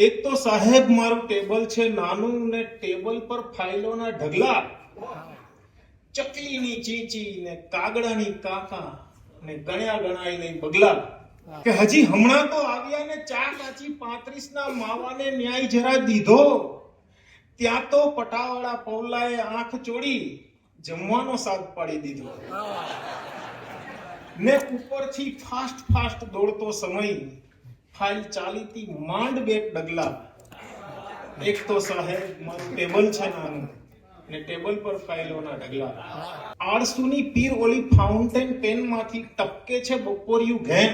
એક તો સાહેબ મારું ટેબલ છે નાનું ને ટેબલ પર ફાઇલોના ઢગલા, ચકલીની ચીચી ને કાગડાની કાકા ને ગણ્યા ગણાય નહીં બગલા, કે હજી હમણાં તો આવ્યા ને ચા કાચી 35 ના માવાને ન્યાય જરા દીધો, ત્યાં તો પટાવાળા પૌલાએ આંખ ચોડી જમવાનો સાથ પાડી દીધો ને ઉપરથી ફાસ્ટ દોડતો સમય, ફાઇલ ચાલીતી માંડ બે ડગલા. એક તો સાહેબ મારું ટેબલ છે નાનું ને ટેબલ પર ફાઇલોના ઢગલા, આળસુની પીર ઓલી ફાઉન્ટેન પેન માંથી ટપકે છે બપોરિયું ઘેન,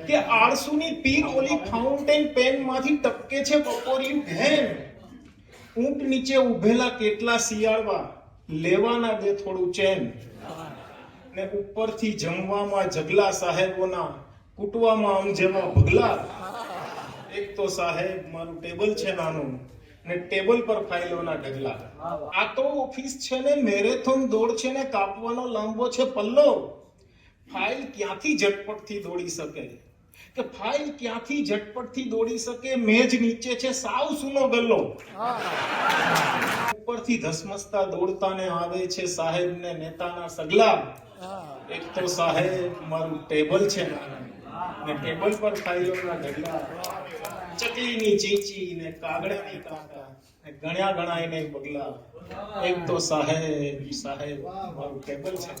કે આળસુની પીર ઓલી ફાઉન્ટેન પેન માંથી ટપકે છે બપોરિયું ઘેન, ઊંટ નીચે ઉભેલા કેટલા શિયાળવા લેવાના દે થોડું ચેન, ને ઉપરથી જમવામાં જગલા સાહેબોના, કૂટવામાં આમ જેવા ભગલા. એક તો સાહેબ મારું ટેબલ છે નાનું ને ટેબલ પર ફાઇલોના ઢગલા. આ તો ઓફિસ છે ને મેરેથોન દોડ છે ને કાપવાનો લાંબો છે પલ્લો. ફાઇલ ક્યાંથી ઝટપટથી દોડી શકે, કે ફાઇલ ક્યાંથી ઝટપટથી દોડી શકે, મેજ નીચે છે સાવ સૂનો ગલ્લો. ઉપરથી ધસમસતા દોડતા ને આવે છે સાહેબ ને નેતાના સગલા. એક તો સાહેબ મારું ટેબલ છે ને ટેબલ પર ફાઇલોના ઢગલા, ચકલીની ચીચી ને કાગડાની કાકા ને ગણ્યા ગણાય નહીં બગલા. એક તો સાહેબ મારું ટેબલ છે.